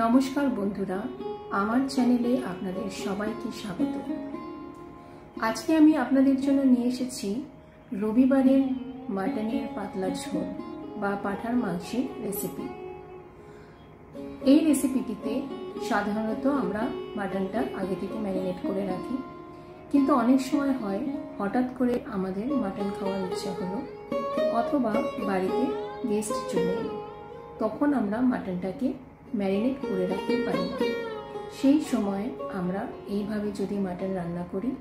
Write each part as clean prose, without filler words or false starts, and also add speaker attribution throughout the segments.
Speaker 1: নমস্কার বন্ধুরা, আমার চ্যানেলে আপনাদের সবাইকে স্বাগত। আজকে আমি আপনাদের জন্য নিয়ে এসেছি রবিবারের মাটনের পাতলা ঝোল বা পাঁঠার মাংসের রেসিপি। এই রেসিপিটিতে সাধারণত আমরা মাটনটা আগে থেকে ম্যারিনেট করে রাখি, কিন্তু অনেক সময় হয় হঠাৎ করে আমাদের মাটন খাওয়ার ইচ্ছা হলো অথবা বাড়িতে গেস্ট চলে এলো, তখন আমরা মাটনটাকে ম্যারিনেট করে রাখতে পারি না। সেই সময় আমরা এইভাবে যদি মাটন রান্না করি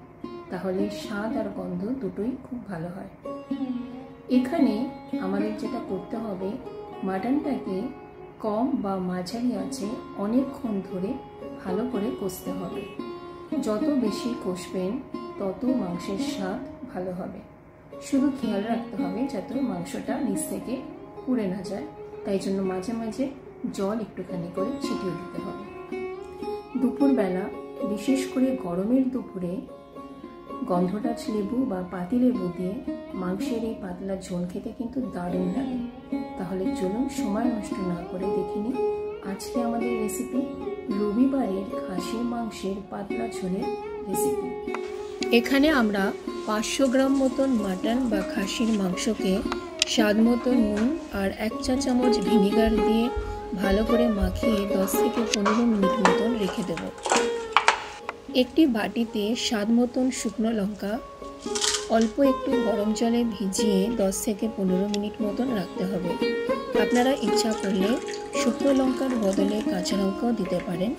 Speaker 1: তাহলে স্বাদ আর গন্ধ দুটোই খুব ভালো হয়। এখানে আমাদের যেটা করতে হবে, মাটনটাকে কম বা মাঝারি আঁচে অনেকক্ষণ ধরে ভালো করে কষতে হবে। যত বেশি কষবেন তত মাংসের স্বাদ ভালো হবে। শুধু খেয়াল রাখতে হবে যাতে মাংসটা নিচ থেকে পুড়ে না যায়, তাই জন্য মাঝে মাঝে জল একটুখানি করে ছিটিয়ে দিতে হবে। দুপুরবেলা, বিশেষ করে গরমের দুপুরে, গন্ধরাজ লেবু বা পাতিলেবু দিয়ে মাংসের এই পাতলা ঝোল খেতে কিন্তু দারুণ লাগে। তাহলে চলুন সময় নষ্ট না করে দেখে নিই আজকে আমাদের রেসিপি, রবিবারের খাসির মাংসের পাতলা ঝোলের রেসিপি। এখানে আমরা 500 গ্রাম মতন মাটন বা খাসির মাংসকে স্বাদ মতন নুন আর 1 চা চামচ ভিনিগার দিয়ে ভালো করে মাখিয়ে 10 থেকে 15 মিনিট মতন রেখে দেব। একটি বাটিতে স্বাদ মতন শুকনো লঙ্কা অল্প একটু গরম জলে ভিজিয়ে 10 থেকে 15 মিনিট মতন রাখতে হবে। আপনারা ইচ্ছা করলে শুকনো লঙ্কার বদলে কাঁচা লঙ্কাও দিতে পারেন,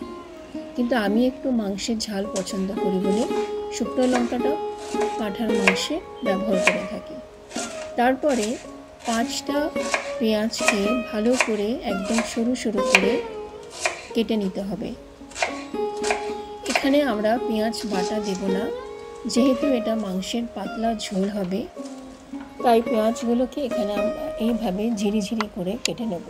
Speaker 1: কিন্তু আমি একটু মাংসের ঝাল পছন্দ করি বলে শুকনো লঙ্কাটা পাঁঠার মাংসে ব্যবহার করে থাকি। তারপরে 5টা পেঁয়াজকে ভালো করে একদম সরু সরু করে কেটে নিতে হবে। এখানে আমরা পেঁয়াজ বাটা দেব না, যেহেতু এটা মাংসের পাতলা ঝোল হবে, তাই পেঁয়াজগুলোকে এখানে আমরা এইভাবে ঝিরিঝিরি করে কেটে নেব।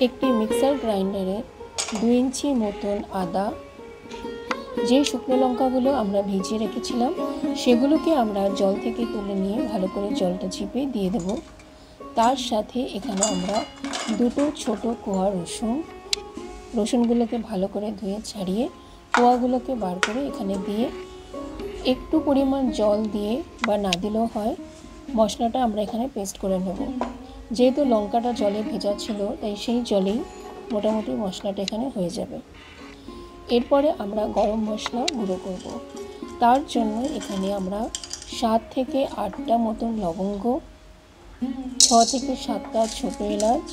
Speaker 1: একটি মিক্সার গ্রাইন্ডারে 2 ইঞ্চি মতন আদা, যে শুকনো লঙ্কাগুলো আমরা ভিজিয়ে রেখেছিলাম সেগুলোকে আমরা জল থেকে তুলে নিয়ে ভালো করে জলটা চিপে দিয়ে দেব। তার সাথে এখানে আমরা 2টো ছোট কোয়া রসুনগুলোকে ভালো করে ধুয়ে ছাড়িয়ে কোয়াগুলোকে বার করে এখানে দিয়ে একটু পরিমাণ জল দিয়ে বা না দিলেও হয়, মশলাটা আমরা এখানে পেস্ট করে নেব। যেহেতু লঙ্কাটা জলে ভেজা ছিল তাই সেই জলেই মোটামুটি মশলাটা এখানে হয়ে যাবে। এরপরে আমরা গরম মশলা গুঁড়ো করব। তার জন্য এখানে আমরা 7 থেকে 8টা মতন লবঙ্গ, 6 থেকে 7টা ছোট এলাচ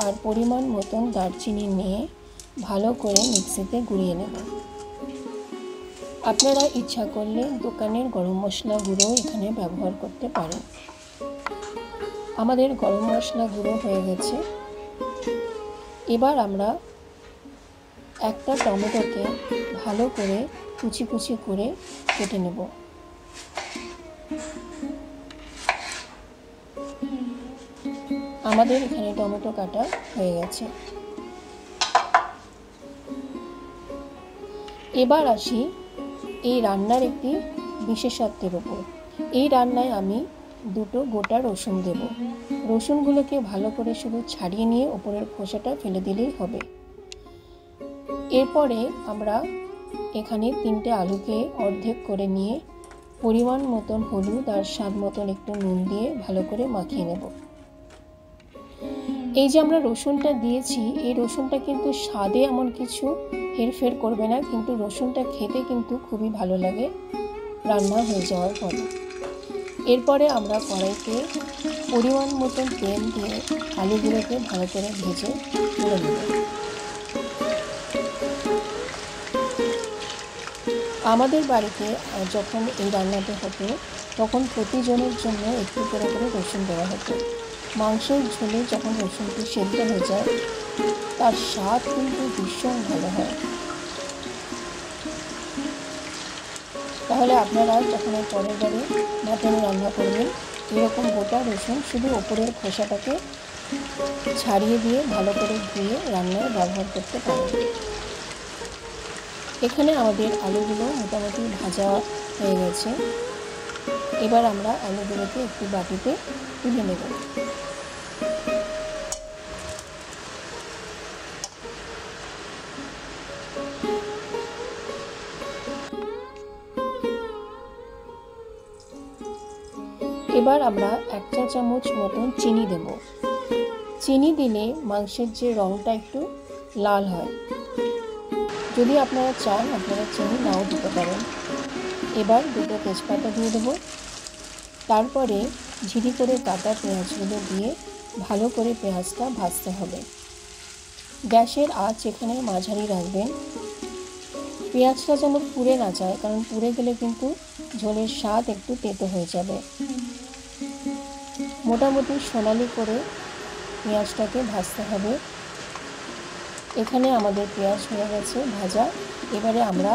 Speaker 1: আর পরিমাণ মতন দারচিনি নিয়ে ভালো করে মিক্সিতে গুঁড়িয়ে নেব। আপনারা ইচ্ছা করলে দোকানের গরম মশলা গুঁড়ো এখানে ব্যবহার করতে পারেন। আমাদের গরম মশলা গুঁড়ো হয়ে গেছে। এবার আমরা একটা টমেটোকে ভালো করে কুচি কুচি করে কেটে নেব। আমাদের এখানে টমেটো কাটা হয়ে গেছে। এবার আসি এই রান্নার একটি বিশেষত্বের উপর। এই রান্নায় আমি 2টো গোটা রসুন দেব। রসুনগুলোকে ভালো করে শুধু ছাড়িয়ে নিয়ে উপরের খোসাটা ফেলে দিলেই হবে। এরপরে আমরা এখানে 3টে আলুকে অর্ধেক করে নিয়ে পরিমাণ মতন হলুদ আর স্বাদ মতন একটু নুন দিয়ে ভালো করে মাখিয়ে নেব। এই যে আমরা রসুনটা দিয়েছি, এই রসুনটা কিন্তু স্বাদে এমন কিছু হেরফের করবে না, কিন্তু রসুনটা খেতে কিন্তু খুবই ভালো লাগে রান্না হয়ে যাওয়ার পরে। এরপরে আমরা কড়াইতে পরিমাণ মতন তেল দিয়ে আলুগুলোকে ভালো করে ভেজে তুলে নেব। আমাদের বাড়িতে যখন এই রান্নাটা হতো তখন প্রতিজনের জন্য একটু করে রসুন দেওয়া হতো। মাংসের ঝোলে যখন রসুনটি সেদ্ধ হয়ে যায় তার স্বাদ কিন্তু ভীষণ ভালো হয়। তাহলে আপনারা যখন পরের বারে মাটন রান্না করবেন এরকম গোটা রসুন শুধু ওপরের খোসাটাকে ছাড়িয়ে দিয়ে ভালো করে ধুয়ে রান্নায় ব্যবহার করতে পারেন। এখানে আমাদের আলুগুলো মোটামুটি ভাজা হয়ে গেছে। এবার আমরা আলুগুলোকে একটু বাটিতে তুলে নেব। এবার আমরা 1 চা চামচ মতন চিনি দেব। চিনি দিলে মাংসের যে রঙটা একটু লাল হয়। যদি আপনারা চান আপনারা চিনি নাও দিতে পারেন। এবার 2টো তেজপাতা দিয়ে দেব। তারপরে ঝিরি করে কাটা পেঁয়াজগুলো দিয়ে ভালো করে পেঁয়াজটা ভাজতে হবে। গ্যাসের আঁচ এখানে মাঝারি রাখবেন। পেঁয়াজটা যেন পুড়ে না যায়, কারণ পুড়ে গেলে কিন্তু ঝোলের স্বাদ একটু তেতো হয়ে যাবে। মোটামুটি সোনালি করে পেঁয়াজটাকে ভাজতে হবে। এখানে আমাদের পেঁয়াজ হয়ে গেছে ভাজা। এবারে আমরা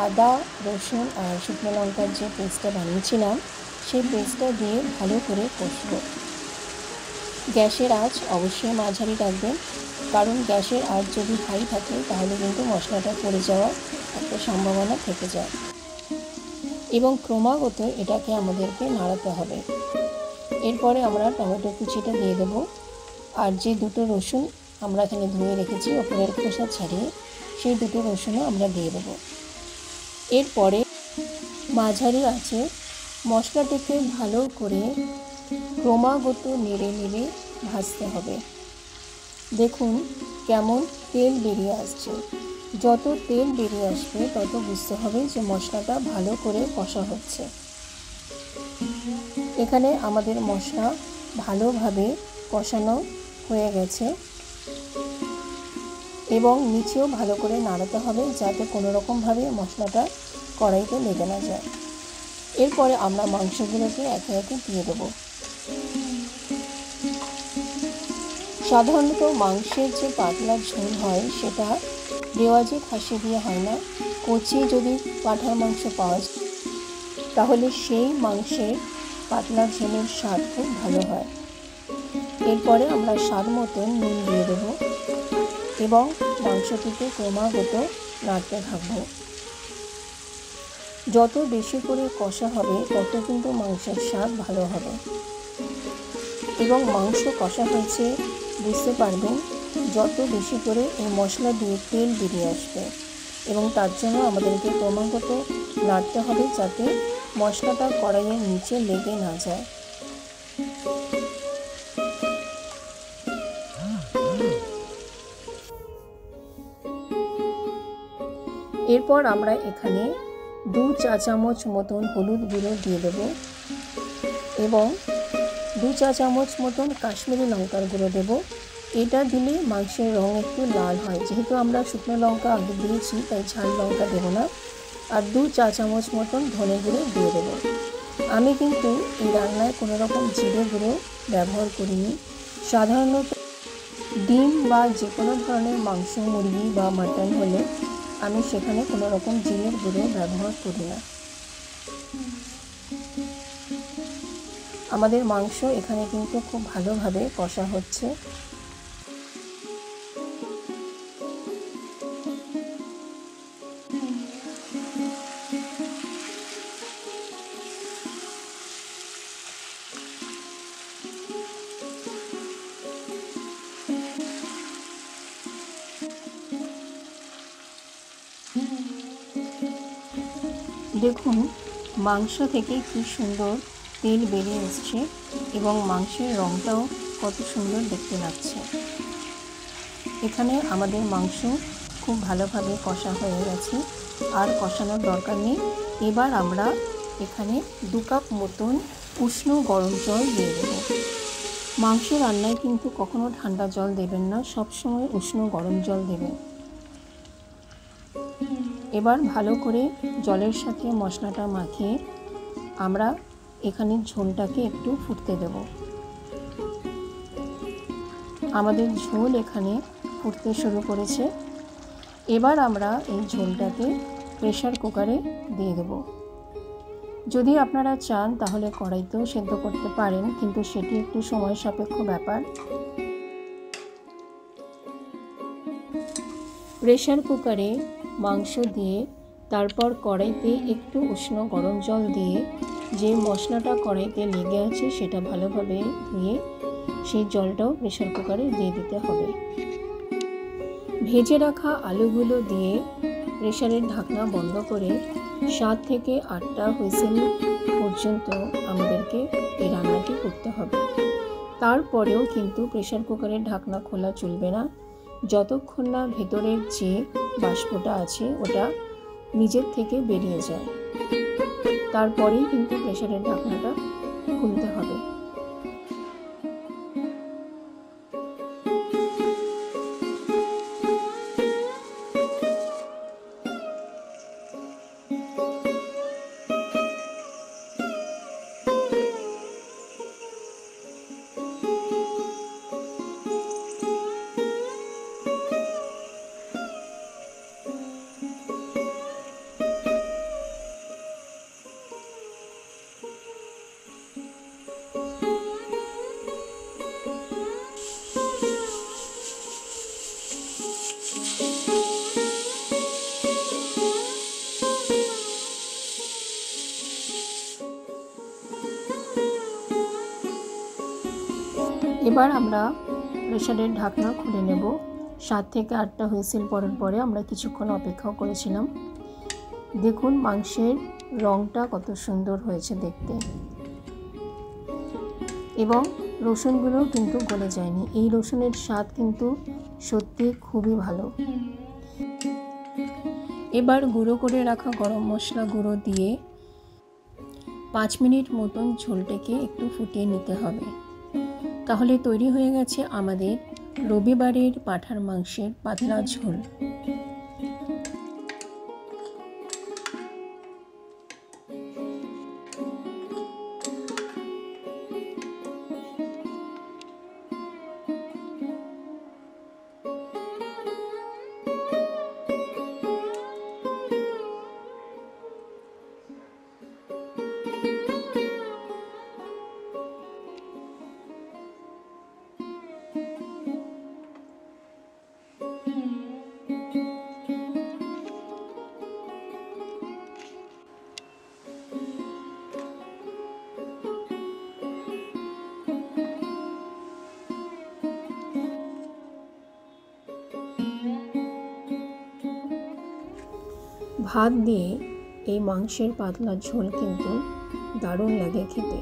Speaker 1: আদা, রসুন আর শুকনো লঙ্কার যে পেস্টটা বানিয়েছিলাম সেই পেস্টটা দিয়ে ভালো করে কষব। গ্যাসের আঁচ অবশ্যই মাঝারি রাখবেন, কারণ গ্যাসের আঁচ যদি হাই থাকে তাহলে কিন্তু মশলাটা পড়ে যাওয়ার একটা সম্ভাবনা থেকে যায়। এবং ক্রমাগত এটাকে আমাদেরকে নাড়াতে হবে। এরপরে আমরা টমেটো কুচিটা দিয়ে দেব। আর যে 2টো রসুন আমরা এখানে ধুয়ে রেখেছি ওপরের খোসা ছাড়িয়ে, সেই 2টো রসুনও আমরা দিয়ে দেব। এরপরে মাঝারি আঁচে মশলাটিকে ভালো করে ক্রমাগত নেড়ে নেড়ে ভাজতে হবে। দেখুন কেমন তেল বেরিয়ে আসছে। যত তেল বেরিয়ে আসবে তত বুঝতে হবে যে মশলাটা ভালো করে কষা হচ্ছে। এখানে আমাদের মশলা ভালোভাবে কষানো হয়ে গেছে এবং নিচেও ভালো করে নাড়াতে হবে যাতে কোনো রকমভাবে মশলাটা কড়াইতে লেগে না যায়। এরপরে আমরা মাংসগুলোকে একে একে দিয়ে দেবো। সাধারণত মাংসের যে পাতলা ঝোল হয় সেটা রেওয়াজি খাসি দিয়ে হয় না। কচি যদি পাঁঠার মাংস পাওয়া যায় তাহলে সেই মাংসের পাতলা ঝোলের স্বাদ খুব ভালো হয়। এরপরে আমরা স্বাদ মতন নুন দিয়ে দেব এবং মাংসটিকে ক্রমাগত নাড়তে থাকবো। যত বেশি করে কষা হবে তত কিন্তু মাংসের স্বাদ ভালো হবে। এবং মাংস কষা হয়েছে বুঝতে পারবেন যত বেশি করে এই মশলা দিয়ে তেল বেরিয়ে আসবে। এবং তার জন্য আমাদেরকে ক্রমাগত নাড়তে হবে যাতে মশলাটা কড়াইয়ের নিচে লেগে না যায়। এরপর আমরা এখানে 2 চা চামচ মতন হলুদ গুঁড়ো দিয়ে দেব এবং 2 চা চামচ মতন কাশ্মীরি লঙ্কার গুঁড়ো দেব। এটা দিলে মাংসের রং একটু লাল হয়। যেহেতু আমরা শুকনো লঙ্কা আগে দিয়েছি তাই ঝাল লঙ্কা দেব না। আর 2 চা চামচ মতন ধনে গুঁড়ো দিয়ে দেব। আমি কিন্তু এই রান্নায় কোনো রকম জিরে গুঁড়ো ব্যবহার করিনি। সাধারণত ডিম বা যে কোনো ধরনের মাংস, মুরগি বা মাটন হলে আমি সেখানে কোনো রকম জিরের গুঁড়ো ব্যবহার করি না। আমাদের মাংস এখানে কিন্তু খুব ভালোভাবে কষা হচ্ছে। দেখুন মাংস থেকে কি সুন্দর তেল বেরিয়ে এসছে এবং মাংসের রঙটাও কত সুন্দর দেখতে লাগছে। এখানে আমাদের মাংস খুব ভালোভাবে কষা হয়ে গেছে, আর কষানোর দরকার নেই। এবার আমরা এখানে 2 কাপ মতন উষ্ণ গরম জল দিয়ে দেব। মাংস রান্নায় কিন্তু কখনো ঠান্ডা জল দেবেন না, সবসময় উষ্ণ গরম জল দেবেন। এবার ভালো করে জলের সাথে মশলাটা মাখিয়ে আমরা এখানে ঝোলটাকে একটু ফুটতে দেব। আমাদের ঝোল এখানে ফুটতে শুরু করেছে। এবার আমরা এই ঝোলটাকে প্রেসার কুকারে দিয়ে দেব। যদি আপনারা চান তাহলে কড়াইতেও সেদ্ধ করতে পারেন, কিন্তু সেটি একটু সময় সাপেক্ষ ব্যাপার। প্রেসার কুকারে মাংস দিয়ে তারপর কড়াইতে একটু উষ্ণ গরম জল দিয়ে যে মশলাটা কড়াইতে লেগে আছে সেটা ভালোভাবে ধুয়ে সেই জলটাও প্রেসার কুকারে দিয়ে দিতে হবে। ভেজে রাখা আলুগুলো দিয়ে প্রেসারের ঢাকনা বন্ধ করে 7 থেকে 8টা হুইসেল পর্যন্ত আমাদেরকে এই রান্নাটি করতে হবে। তারপরেও কিন্তু প্রেসার কুকারের ঢাকনা খোলা চলবে না যতক্ষণ না ভেতরের যে বাষ্পটা আছে ওটা নিজের থেকে বেরিয়ে যায়, তারপরেই কিন্তু প্রেসারের ঢাকনাটা খুলতে হবে। এবার আমরা প্রেসারের ঢাকনা খুলে নেব। 7 থেকে 8টা হুইসেল পড়ার পরে আমরা কিছুক্ষণ অপেক্ষা করেছিলাম। দেখুন মাংসের রঙটা কত সুন্দর হয়েছে দেখতে, এবং রসুনগুলোও কিন্তু গলে যায়নি। এই রসুনের স্বাদ কিন্তু সত্যি খুবই ভালো। এবার গুঁড়ো করে রাখা গরম মশলা গুঁড়ো দিয়ে 5 মিনিট মতন ঝোলটাকে একটু ফুটিয়ে নিতে হবে। তাহলে তৈরি হয়ে গেছে আমাদের রবিবারের পাঁঠার মাংসের পাতলা ঝোল। ভাত দিয়ে এই মাংসের পাতলা ঝোল কিন্তু দারুণ লাগে খেতে।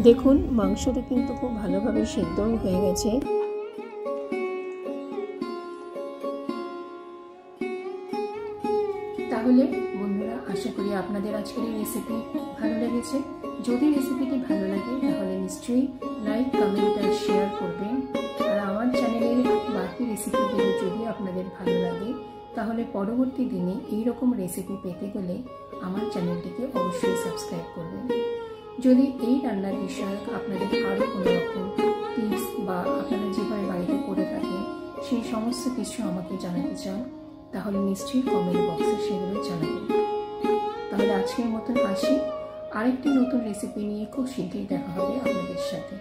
Speaker 1: দেখুন মাংসটা কিন্তু খুব ভালোভাবে সিদ্ধ হয়ে গেছে। তাহলে বন্ধুরা, আশা করি আপনাদের আজকের এই রেসিপি ভালো লেগেছে। যদি রেসিপিটি ভালো লাগে তাহলে নিশ্চয়ই লাইক, কমেন্ট আর শেয়ার করবেন। আর আমার চ্যানেলের বাকি রেসিপিগুলো যদি আপনাদের ভালো লাগে তাহলে পরবর্তী দিনে এই রকম রেসিপি পেতে গেলে আমার চ্যানেলটিকে অবশ্যই সাবস্ক্রাইব করবেন। যদি এই রান্নার বিষয়ক আপনাদের আরও কোনো রকম টিপস বা আপনারা যেভাবে বাড়িতে করে থাকেন সেই সমস্ত কিছু আমাকে জানাতে চান তাহলে নিশ্চয়ই কমেন্ট বক্সে সেগুলো জানাবেন। তাহলে আজকের মতন আসি, আরেকটি নতুন রেসিপি নিয়ে খুব শীঘ্রই দেখা হবে আপনাদের সাথে।